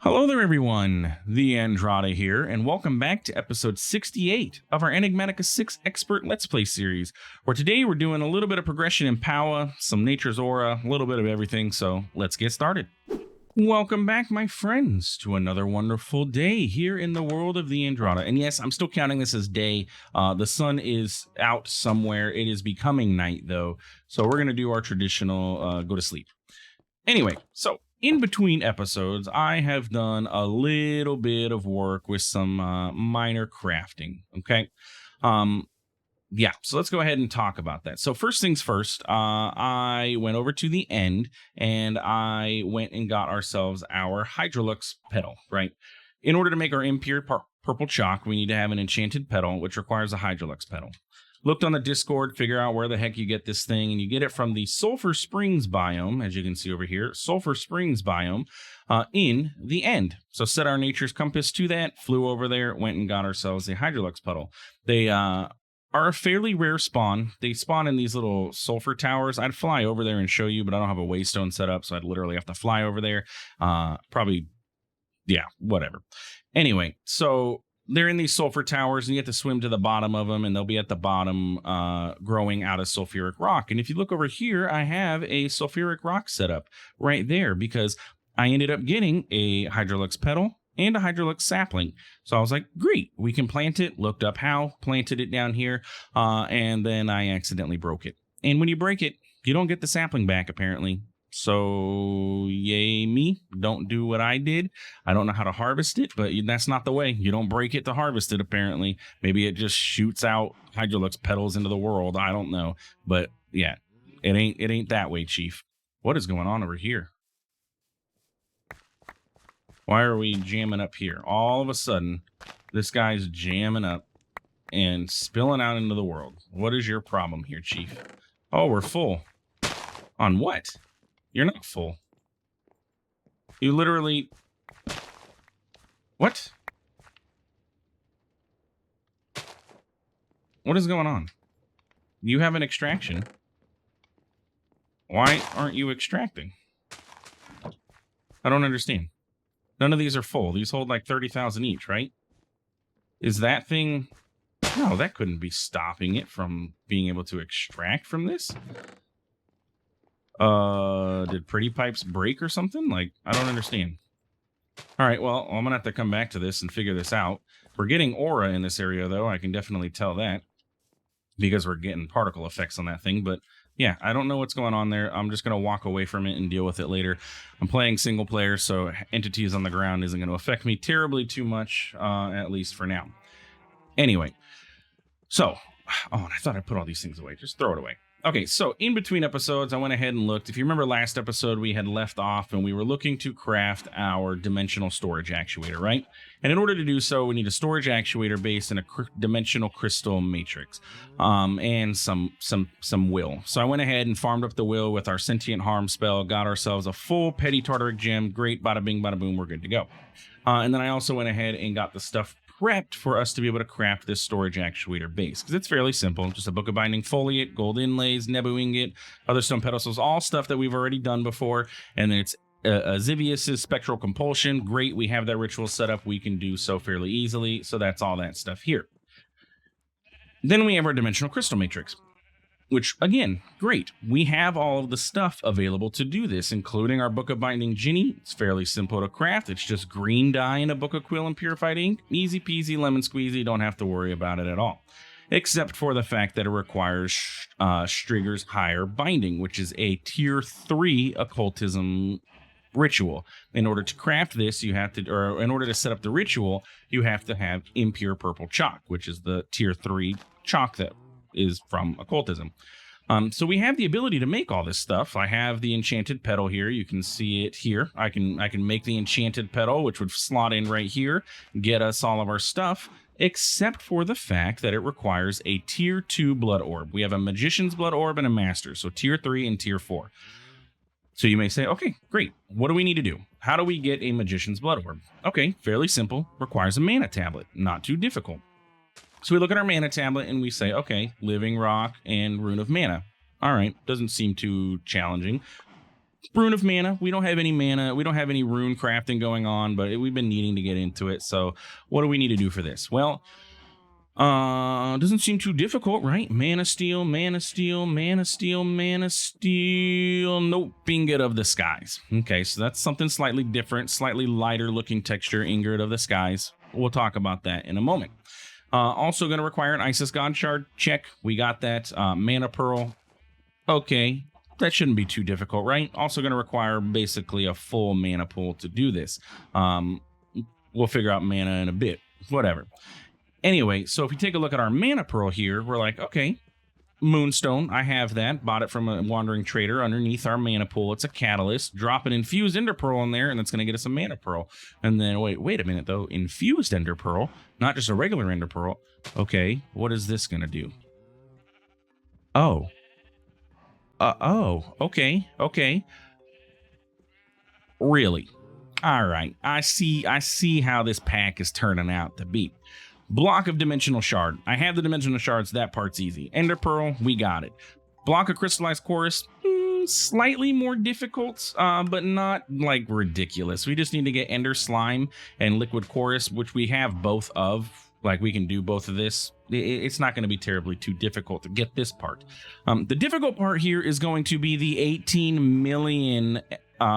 Hello there, everyone. TheAndrata here, and welcome back to episode 68 of our Enigmatica 6 Expert Let's Play series, where today we're doing a little bit of progression in Powah, some Nature's Aura, a little bit of everything, so let's get started. Welcome back, my friends, to another wonderful day here in the world of TheAndrata. And yes, I'm still counting this as day. The sun is out somewhere. It is becoming night, though, so we're going to do our traditional go to sleep. Anyway, so in between episodes, I have done a little bit of work with some minor crafting, okay? Yeah, so let's go ahead and talk about that. So first things first, I went over to the end and I went and got ourselves our Hydrolux petal, right? In order to make our impure purple chalk, we need to have an enchanted petal, which requires a Hydrolux petal. Looked on the Discord, figure out where the heck you get this thing, and you get it from the Sulphur Springs biome, as you can see over here, Sulphur Springs biome, in the end. So set our nature's compass to that, flew over there, went and got ourselves a Hydrolux petal. They are a fairly rare spawn. They spawn in these little sulfur towers. I'd fly over there and show you, but I don't have a waystone set up, so I'd literally have to fly over there. Yeah, whatever. Anyway, so they're in these sulfur towers, and you have to swim to the bottom of them, and they'll be at the bottom growing out of sulfuric rock. And if you look over here, I have a sulfuric rock set up right there because I ended up getting a Hydrolux petal and a Hydrolux sapling. So I was like, great, we can plant it. Looked up how, planted it down here, and then I accidentally broke it. And when you break it, you don't get the sapling back, apparently. So yay me, don't do what I did. I don't know how to harvest it, but that's not the way. You don't break it to harvest it, apparently. Maybe it just shoots out Hydrolux petals into the world. I don't know. But yeah, it ain't that way, Chief. What is going on over here? Why are we jamming up here? All of a sudden, this guy's jamming up and spilling out into the world. What is your problem here, Chief? Oh, we're full. On what? You're not full. You literally... What? What is going on? You have an extraction. Why aren't you extracting? I don't understand. None of these are full. These hold like 30,000 each, right? Is that thing... No, that couldn't be stopping it from being able to extract from this. Did Pretty Pipes break or something? Like, I don't understand. All right, well, I'm gonna have to come back to this and figure this out. We're getting aura in this area, though. I can definitely tell that because we're getting particle effects on that thing. But yeah, I don't know what's going on there. I'm just gonna walk away from it and deal with it later. I'm playing single player, so entities on the ground isn't gonna affect me terribly too much, at least for now. Anyway, so, oh, and I thought I put all these things away. Just throw it away. Okay, so in between episodes, I went ahead and looked. If you remember last episode, we had left off and we were looking to craft our dimensional storage actuator, right? And in order to do so, we need a storage actuator base and a dimensional crystal matrix, and some will. So I went ahead and farmed up the will with our sentient harm spell, got ourselves a full petty tartaric gem. Great, bada bing, bada boom, we're good to go. And then I also went ahead and got the stuff prepped for us to be able to craft this storage actuator base, because it's fairly simple. Just a book of binding foliate, gold inlays, nebu ingot, other stone pedestals, all stuff that we've already done before. And then it's Zivius's spectral compulsion. Great, we have that ritual set up. We can do so fairly easily. So that's all that stuff here. Then we have our dimensional crystal matrix, which, again, great. We have all of the stuff available to do this, including our Book of Binding Ginny. It's fairly simple to craft. It's just green dye in a Book of Quill and Purified Ink. Easy peasy, lemon squeezy. Don't have to worry about it at all. Except for the fact that it requires Strigger's Higher Binding, which is a Tier 3 occultism ritual. In order to craft this, you have to, or in order to set up the ritual, you have to have impure purple chalk, which is the Tier 3 chalk that is from occultism. So we have the ability to make all this stuff. I have the enchanted petal here. You can see it here. I can make the enchanted petal, which would slot in right here, get us all of our stuff, except for the fact that it requires a tier 2 blood orb. We have a magician's blood orb and a master, so tier 3 and tier 4. So you may say, okay, great. What do we need to do? How do we get a magician's blood orb? Okay, fairly simple. Requires a mana tablet. Not too difficult. So we look at our mana tablet and we say, okay, living rock and rune of mana. All right, doesn't seem too challenging. Rune of Mana. We don't have any mana. We don't have any rune crafting going on, but we've been needing to get into it. So what do we need to do for this? Well, doesn't seem too difficult, right? Mana Steel, Mana Steel, Mana Steel, Mana Steel. Nope, Ingot of the Skies. Okay, so that's something slightly different, slightly lighter looking texture, Ingot of the Skies. We'll talk about that in a moment. Also going to require an Isis God Shard. Check. We got that. Mana Pearl. Okay, that shouldn't be too difficult, right? Also going to require basically a full mana pool to do this. We'll figure out mana in a bit. Whatever. Anyway, so if we take a look at our mana pearl here, we're like, okay, Moonstone, I have that. Bought it from a wandering trader underneath our mana pool. It's a catalyst. Drop an infused ender pearl in there, and it's going to get us a mana pearl. And then, wait a minute, though. Infused ender pearl, not just a regular ender pearl. Okay, what is this going to do? Oh. Okay. Really? All right. I see how this pack is turning out to be. Block of Dimensional Shard. I have the Dimensional Shards. That part's easy. Ender Pearl, we got it. Block of Crystallized Chorus, slightly more difficult, but not like ridiculous. We just need to get Ender Slime and Liquid Chorus, which we have both of. Like, we can do both of this. It's not going to be terribly too difficult to get this part. The difficult part here is going to be the 18 million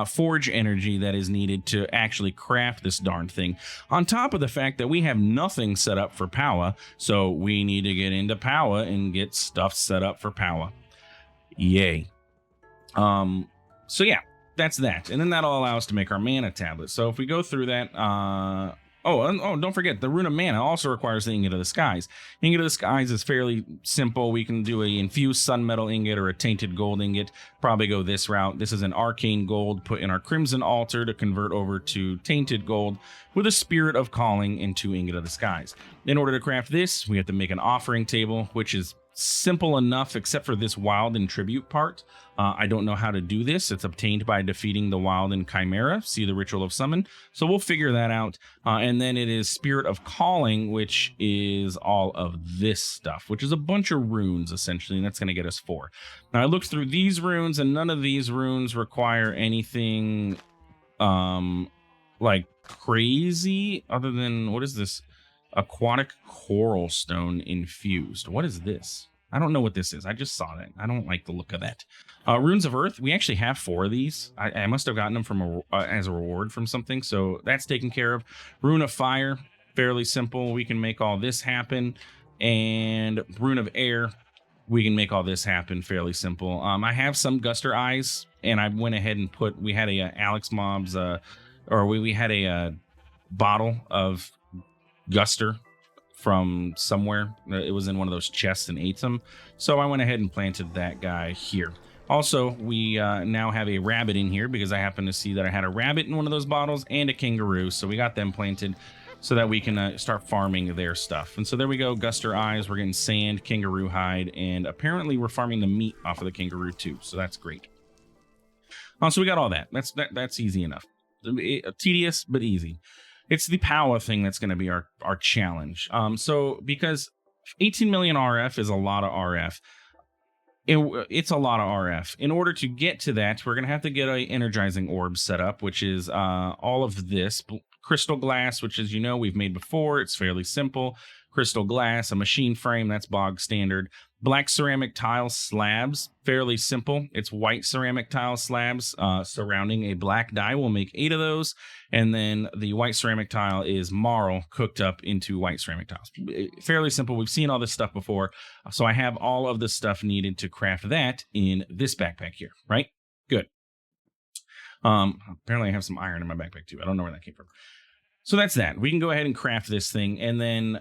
forge energy that is needed to actually craft this darn thing. On top of the fact that we have nothing set up for Powah, so we need to get into Powah and get stuff set up for Powah. Yay. So yeah, that's that. And then that'll allow us to make our mana tablet. So if we go through that, don't forget, the Rune of Mana also requires the Ingot of the Skies. Ingot of the Skies is fairly simple. We can do a infused Sun Metal Ingot or a Tainted Gold Ingot. Probably go this route. This is an Arcane Gold put in our Crimson Altar to convert over to Tainted Gold with a Spirit of Calling into Ingot of the Skies. In order to craft this, we have to make an offering table, which is simple enough except for this Wild and Tribute part. I don't know how to do this. It's obtained by defeating the Wild and Chimera. See the Ritual of Summon. So we'll figure that out. And then it is Spirit of Calling, which is all of this stuff, which is a bunch of runes, essentially, and that's going to get us 4. Now, I looked through these runes, and none of these runes require anything like crazy other than, what is this? Aquatic Coral Stone infused. What is this? I don't know what this is. I just saw that. I don't like the look of that. Runes of Earth. We actually have 4 of these. I must have gotten them from as a reward from something. So that's taken care of. Rune of Fire. Fairly simple. We can make all this happen. And Rune of Air. We can make all this happen. Fairly simple. I have some Guster Eyes. And I went ahead and we had a Alex Mob's, we had a bottle of Guster from somewhere. It was in one of those chests and ate them. So I went ahead and planted that guy here. Also, we now have a rabbit in here because I happen to see that I had a rabbit in one of those bottles and a kangaroo. So we got them planted so that we can start farming their stuff. And so there we go. Guster Eyes. We're getting sand, kangaroo hide, and apparently we're farming the meat off of the kangaroo too. So that's great. So we got all that. That's easy enough. Tedious, but easy. It's the Powah thing that's going to be our challenge. So because 18 million RF is a lot of RF, it's a lot of RF. In order to get to that, we're going to have to get a energizing orb set up, which is all of this. Crystal glass, which, as you know, we've made before. It's fairly simple. Crystal glass, a machine frame, that's bog standard. Black ceramic tile slabs, fairly simple. It's white ceramic tile slabs surrounding a black die. We'll make 8 of those. And then the white ceramic tile is marl cooked up into white ceramic tiles. Fairly simple. We've seen all this stuff before. So I have all of the stuff needed to craft that in this backpack here, right? Good. Apparently I have some iron in my backpack too. I don't know where that came from. So that's that. We can go ahead and craft this thing. And then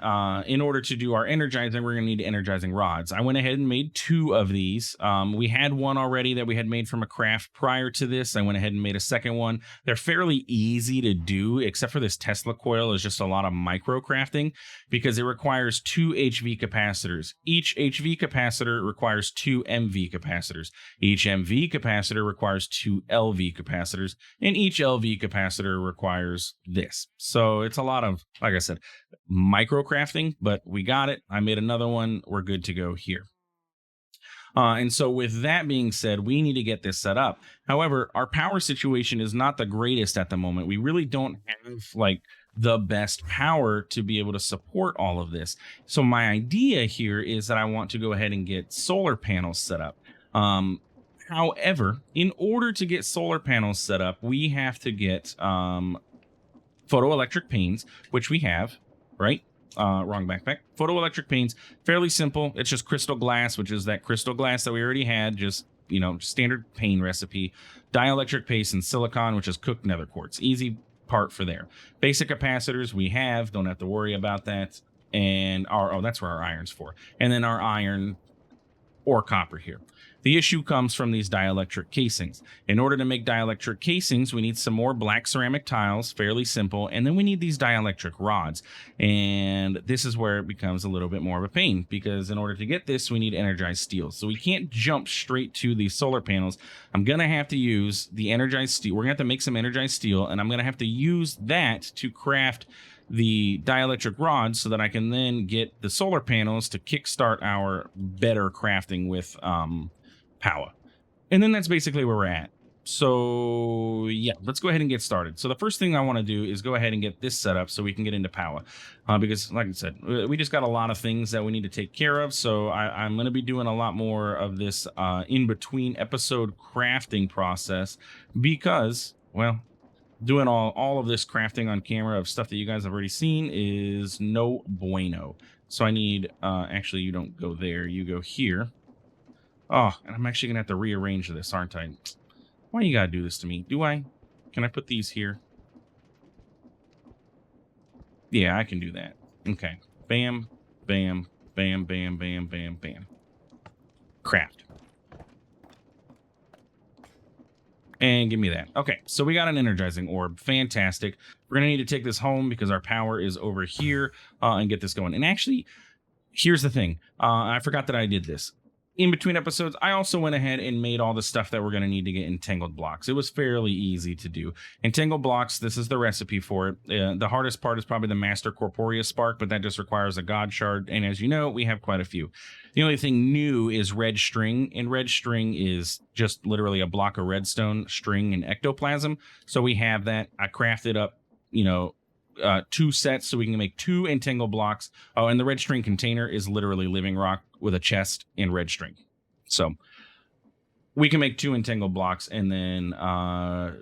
in order to do our energizing, we're going to need energizing rods. I went ahead and made 2 of these. We had one already that we had made from a craft prior to this. I went ahead and made a second one. They're fairly easy to do, except for this Tesla coil is just a lot of micro crafting because it requires 2 HV capacitors. Each HV capacitor requires 2 MV capacitors. Each MV capacitor requires 2 LV capacitors. And each LV capacitor requires this. So it's a lot of, like I said, micro crafting, but we got it. I made another one. We're good to go here. And so, with that being said, we need to get this set up. However, our power situation is not the greatest at the moment. We really don't have like the best power to be able to support all of this. So, my idea here is that I want to go ahead and get solar panels set up. Um, However, in order to get solar panels set up, we have to get photoelectric panes, which we have, right? Wrong backpack. Photoelectric panes, fairly simple. It's just crystal glass, which is that crystal glass that we already had, just, standard pane recipe. Dielectric paste and silicon, which is cooked nether quartz. Easy part for there. Basic capacitors we have, don't have to worry about that. And that's where our iron's for. And then our iron or copper here. The issue comes from these dielectric casings. In order to make dielectric casings, we need some more black ceramic tiles, fairly simple, and then we need these dielectric rods. And this is where it becomes a little bit more of a pain, because in order to get this, we need energized steel. So we can't jump straight to these solar panels. I'm going to have to use the energized steel. We're going to have to make some energized steel, and I'm going to have to use that to craft the dielectric rods so that I can then get the solar panels to kickstart our better crafting with Powah. And then that's basically where we're at. So yeah, let's go ahead and get started. So the first thing I want to do is go ahead and get this set up so we can get into Powah. Because like I said, we just got a lot of things that we need to take care of. So I'm going to be doing a lot more of this in between episode crafting process because, well, doing all of this crafting on camera of stuff that you guys have already seen is no bueno. So I need, actually, you don't go there, you go here. Oh, and I'm actually gonna have to rearrange this, aren't I? Why you gotta do this to me? Do I? Can I put these here? Yeah, I can do that. Okay. Bam, bam, bam, bam, bam, bam, bam. Craft. And give me that. Okay, so we got an energizing orb. Fantastic. We're going to need to take this home because our power is over here and get this going. And actually, here's the thing. I forgot that I did this. In between episodes, I also went ahead and made all the stuff that we're going to need to get entangled blocks. It was fairly easy to do. Entangled blocks, this is the recipe for it. The hardest part is probably the Master Corporeal Spark, but that just requires a God Shard. And as you know, we have quite a few. The only thing new is red string, and red string is just literally a block of redstone, string, and ectoplasm. So we have that. I crafted up, 2 sets so we can make 2 entangled blocks. Oh, and the red string container is literally living rock with a chest and red string. So we can make 2 entangled blocks, and then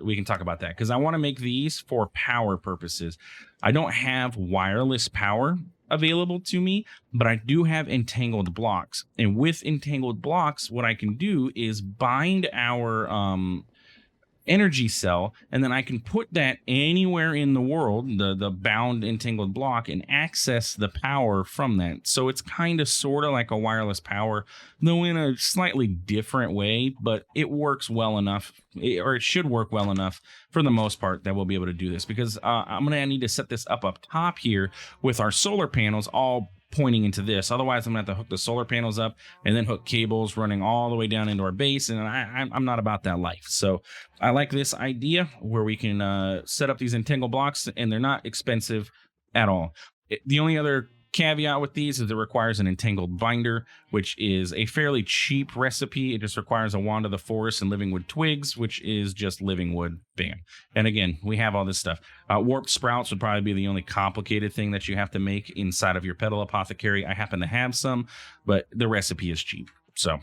we can talk about that because I want to make these for power purposes. I don't have wireless power available to me, but I do have entangled blocks. And with entangled blocks, what I can do is bind our energy cell, and then I can put that anywhere in the world, the bound entangled block, and access the power from that. So it's kind of sort of like a wireless power, though in a slightly different way, but it works well enough, or it should work well enough for the most part that we'll be able to do this, because I'm gonna need to set this up top here with our solar panels all pointing into this. Otherwise, I'm gonna have to hook the solar panels up and then hook cables running all the way down into our base, and I'm not about that life. So I like this idea where we can set up these entangled blocks, and they're not expensive at all. The only other caveat with these is it requires an entangled binder, which is a fairly cheap recipe. It just requires a wand of the forest and living wood twigs, which is just living wood. Bam. And again, we have all this stuff. Warped sprouts would probably be the only complicated thing that you have to make inside of your petal apothecary. I happen to have some, but the recipe is cheap. So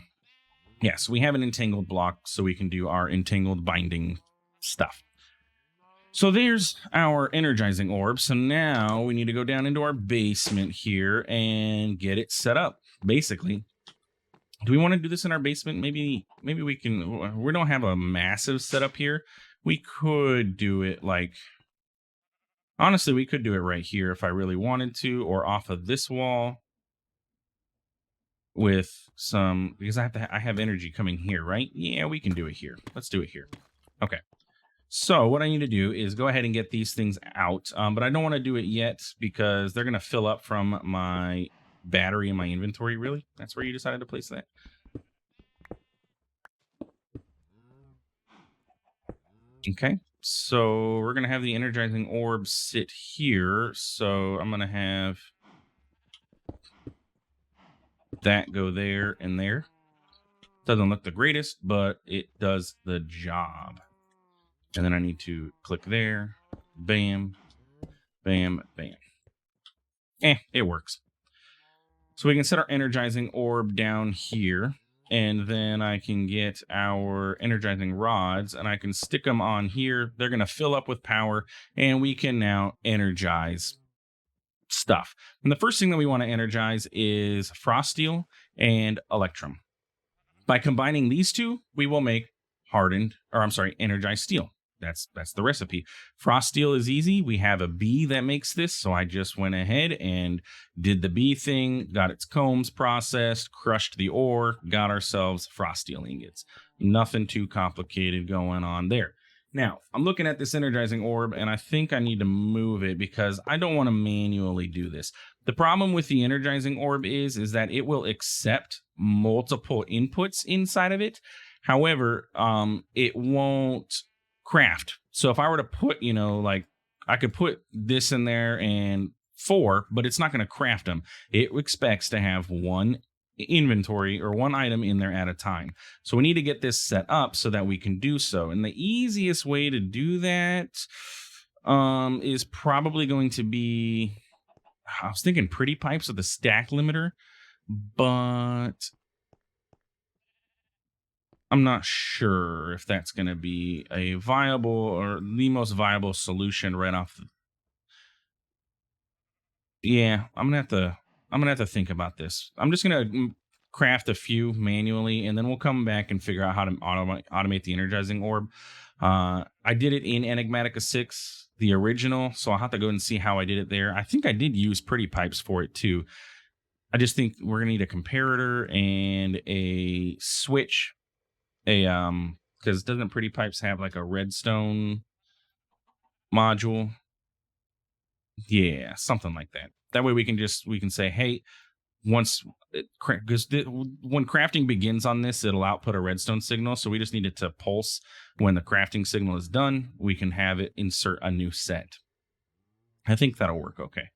yes, we have an entangled block so we can do our entangled binding stuff. So there's our energizing orb. So now we need to go down into our basement here and get it set up, basically. Do we want to do this in our basement? Maybe we can. We don't have a massive setup here. We could do it like, honestly, we could do it right here if I really wanted to, or off of this wall with some, because I have energy coming here, right? Yeah, we can do it here. Let's do it here. Okay. So what I need to do is go ahead and get these things out, but I don't want to do it yet because they're going to fill up from my battery in my inventory. Really? That's where you decided to place that? Okay. So we're going to have the energizing orb sit here. So I'm going to have that go there and there. Doesn't look the greatest, but it does the job. And then I need to click there. Bam, bam, bam. It works. So we can set our energizing orb down here, and then I can get our energizing rods, and I can stick them on here. They're going to fill up with power, and we can now energize stuff. And the first thing that we want to energize is frost steel and electrum. By combining these two, we will make energized steel. That's the recipe. Frost steel is easy. We have a bee that makes this, so I just went ahead and did the bee thing, got its combs processed, crushed the ore, got ourselves frost steel ingots. Nothing too complicated going on there. Now, I'm looking at this energizing orb, and I think I need to move it because I don't want to manually do this. The problem with the energizing orb is that it will accept multiple inputs inside of it. However, it won't craft. So if I were to put, I could put this in there and 4, but it's not going to craft them. It expects to have one inventory or one item in there at a time. So we need to get this set up so that we can do so. And the easiest way to do that is probably going to be, I was thinking pretty pipes with a stack limiter, but I'm not sure if that's going to be a viable or the most viable solution right off. Yeah, I'm gonna have to think about this. I'm just gonna craft a few manually, and then we'll come back and figure out how to automate the energizing orb. I did it in Enigmatica 6, the original, so I'll have to go and see how I did it there. I think I did use pretty pipes for it too. I just think we're gonna need a comparator and a switch. Because doesn't pretty pipes have like a redstone module? Yeah, something like that. That way we can say, hey, once because when crafting begins on this, it'll output a redstone signal. So we just need it to pulse when the crafting signal is done. We can have it insert a new set. I think that'll work okay.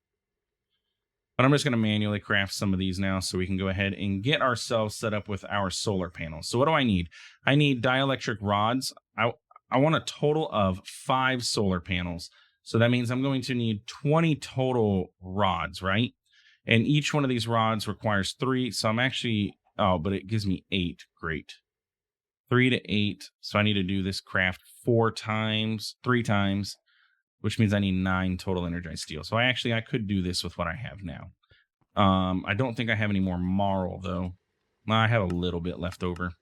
But I'm just going to manually craft some of these now so we can go ahead and get ourselves set up with our solar panels. So what do I need? I need dielectric rods. I want a total of 5 solar panels. So that means I'm going to need 20 total rods, right? And each one of these rods requires 3. So I'm actually, but it gives me 8. Great. 3 to 8. So I need to do this craft 3 times, which means I need 9 total energized steel. So I could do this with what I have now. I don't think I have any more marl, though. I have a little bit left over.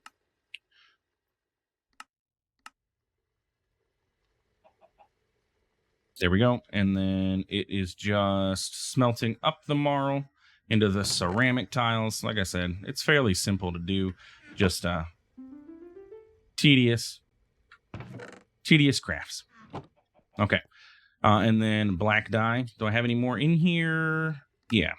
There we go. And then it is just smelting up the marl into the ceramic tiles. Like I said, it's fairly simple to do. Just tedious crafts. Okay. And then black dye. Do I have any more in here? Yeah.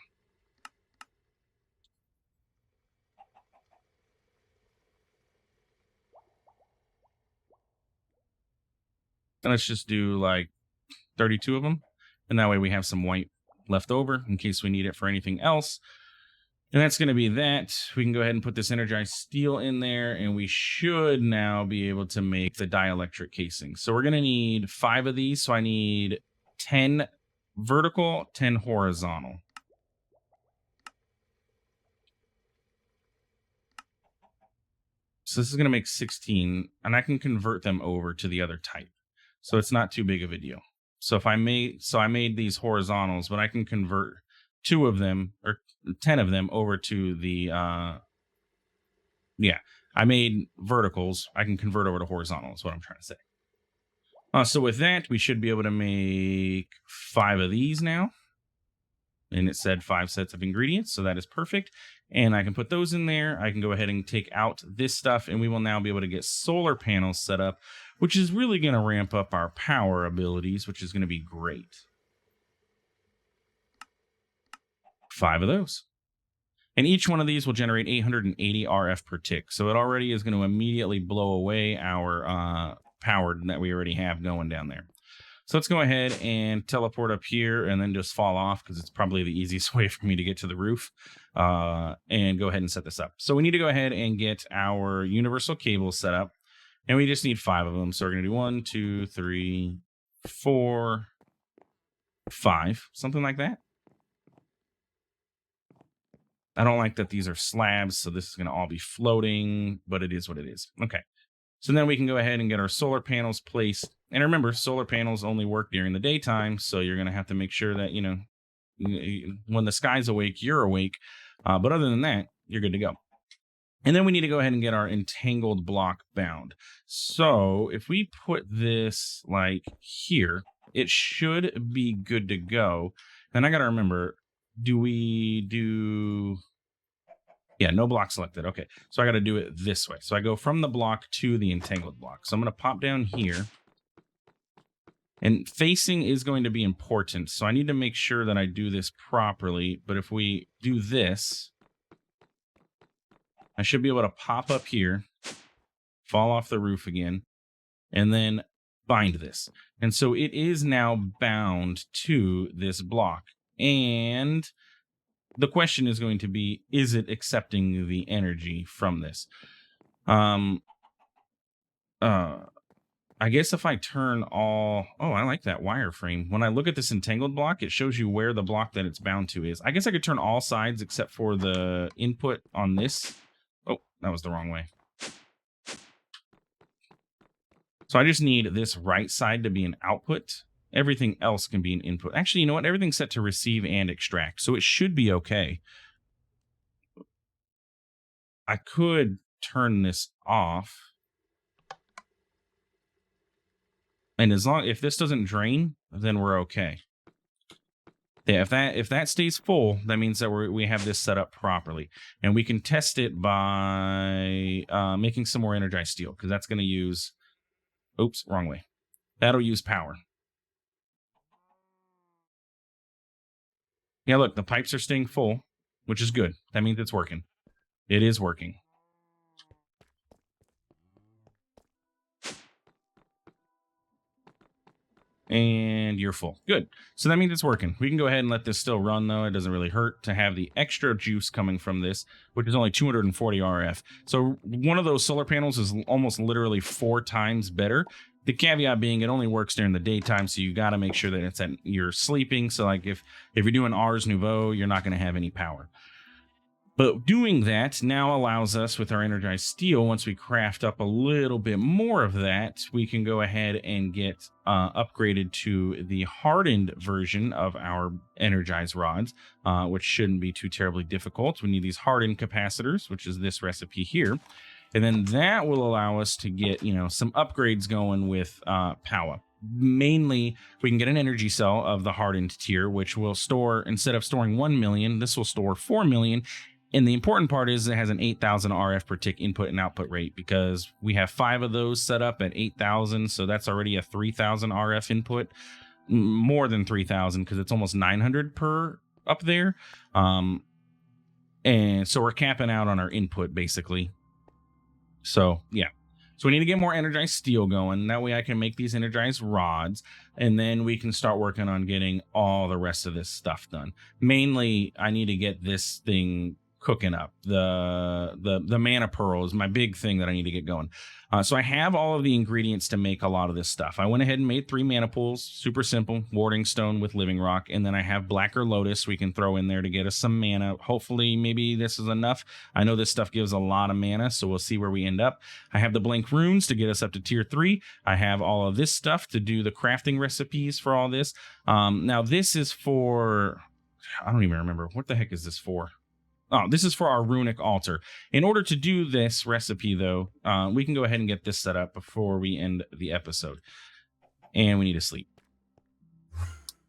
And let's just do like 32 of them. And that way we have some white left over in case we need it for anything else. And that's going to be that. We can go ahead and put this energized steel in there, and we should now be able to make the dielectric casing. So we're going to need 5 of these. So I need 10 vertical, 10 horizontal. So this is going to make 16, and I can convert them over to the other type. So it's not too big of a deal. So I made these horizontals, but I can convert 2 of them or 10 of them over to the I made verticals. I can convert over to horizontal is what I'm trying to say. So with that, we should be able to make 5 of these now. And it said 5 sets of ingredients, so that is perfect. And I can put those in there. I can go ahead and take out this stuff, and we will now be able to get solar panels set up, which is really going to ramp up our power abilities, which is going to be great. 5 of those. And each one of these will generate 880 RF per tick. So it already is going to immediately blow away our power that we already have going down there. So let's go ahead and teleport up here and then just fall off because it's probably the easiest way for me to get to the roof, and go ahead and set this up. So we need to go ahead and get our universal cables set up, and we just need 5 of them. So we're going to do 1, 2, 3, 4, 5, something like that. I don't like that these are slabs, so this is going to all be floating, but it is what it is. Okay. So then we can go ahead and get our solar panels placed. And remember, solar panels only work during the daytime, so you're going to have to make sure that, when the sky's awake, you're awake. But other than that, you're good to go. And then we need to go ahead and get our entangled block bound. So if we put this like here, it should be good to go. And I got to remember, yeah, no block selected. Okay, so I got to do it this way. So I go from the block to the entangled block. So I'm going to pop down here. And facing is going to be important. So I need to make sure that I do this properly. But if we do this, I should be able to pop up here, fall off the roof again, and then bind this. And so it is now bound to this block. And the question is going to be, is it accepting the energy from this? I guess if I turn all... Oh, I like that wireframe. When I look at this entangled block, it shows you where the block that it's bound to is. I guess I could turn all sides except for the input on this. Oh, that was the wrong way. So I just need this right side to be an output. Everything else can be an input. Actually, you know what? Everything's set to receive and extract, so it should be okay. I could turn this off. And if this doesn't drain, then we're okay. Yeah, if that stays full, that means that we have this set up properly. And we can test it by making some more energized steel, because that's going to use... Oops, wrong way. That'll use power. Yeah, look, the pipes are staying full, which is good. That means it's working. It is working. And you're full. Good. So that means it's working. We can go ahead and let this still run, though. It doesn't really hurt to have the extra juice coming from this, which is only 240 RF. So one of those solar panels is almost literally 4 times better. The caveat being it only works during the daytime, so you got to make sure that it's at you're sleeping. So like if you're doing Ars Nouveau, you're not going to have any power. But doing that now allows us, with our energized steel, once we craft up a little bit more of that, we can go ahead and get upgraded to the hardened version of our energized rods, which shouldn't be too terribly difficult. We need these hardened capacitors, which is this recipe here. And then that will allow us to get, some upgrades going with Powah. Mainly, we can get an energy cell of the hardened tier, which will store, instead of storing 1 million, this will store 4 million. And the important part is it has an 8,000 RF per tick input and output rate, because we have 5 of those set up at 8,000. So that's already a 3,000 RF input, more than 3,000 because it's almost 900 per up there. And so we're capping out on our input basically. So yeah. So we need to get more energized steel going. That way I can make these energized rods, and then we can start working on getting all the rest of this stuff done. Mainly, I need to get this thing cooking up. The mana pearl is my big thing that I need to get going. So I have all of the ingredients to make a lot of this stuff. I went ahead and made 3 mana pools, super simple, warding stone with living rock, and then I have blacker lotus we can throw in there to get us some mana. Hopefully maybe this is enough. I know this stuff gives a lot of mana, so we'll see where we end up. I have the blank runes to get us up to tier 3. I have all of this stuff to do the crafting recipes for all this. Now this is for, I don't even remember, what the heck is this for? Oh, this is for our runic altar. In order to do this recipe, though, we can go ahead and get this set up before we end the episode. And we need to sleep.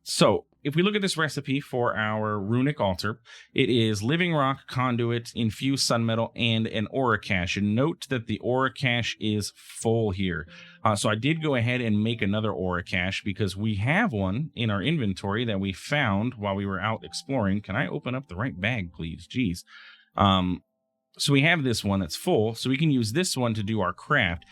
So, if we look at this recipe for our runic altar, it is living rock, conduit, infused sunmetal, and an aura cache. And note that the aura cache is full here. So I did go ahead and make another aura cache because we have one in our inventory that we found while we were out exploring. Can I open up the right bag, please? Jeez. So we have this one that's full, so we can use this one to do our craft.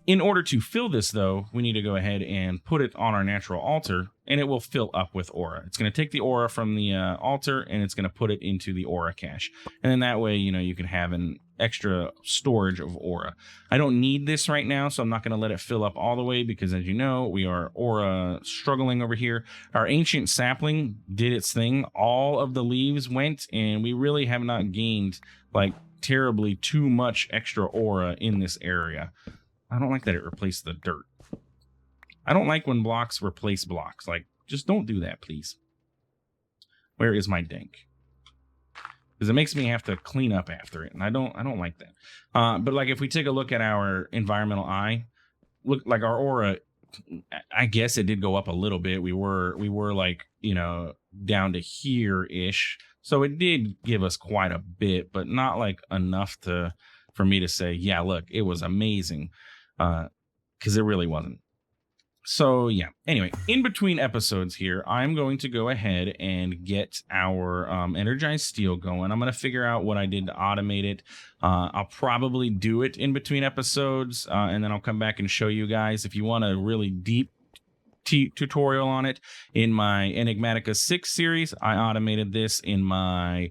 In order to fill this, though, we need to go ahead and put it on our natural altar, and it will fill up with aura. It's going to take the aura from the altar, and it's going to put it into the aura cache. And then that way, you can have an extra storage of aura. I don't need this right now, so I'm not going to let it fill up all the way because, as you know, we are aura struggling over here. Our ancient sapling did its thing. All of the leaves went, and we really have not gained, like, terribly too much extra aura in this area. I don't like that it replaced the dirt. I don't like when blocks replace blocks. Like, just don't do that, please. Where is my dank? Because it makes me have to clean up after it, and I don't like that. But like, if we take a look at our environmental eye, look like our aura. I guess it did go up a little bit. We were like, down to here-ish. So it did give us quite a bit, but not like enough for me to say, yeah, look, it was amazing. Because it really wasn't. So yeah, anyway, in between episodes here, I'm going to go ahead and get our Energized Steel going. I'm going to figure out what I did to automate it. I'll probably do it in between episodes, and then I'll come back and show you guys. If you want a really deep tutorial on it, in my Enigmatica 6 series, I automated this. In my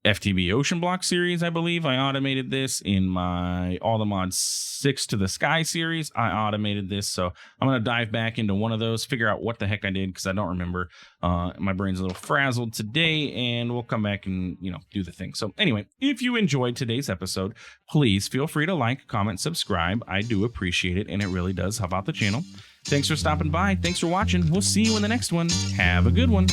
FTB Ocean Block series, I believe I automated this. In my All the Mods 6 to the Sky series, I automated this. So I'm going to dive back into one of those, figure out what the heck I did, because I don't remember. My brain's a little frazzled today, and we'll come back and, do the thing. So anyway, if you enjoyed today's episode, please feel free to like, comment, subscribe. I do appreciate it, and it really does help out the channel. Thanks for stopping by. Thanks for watching. We'll see you in the next one. Have a good one.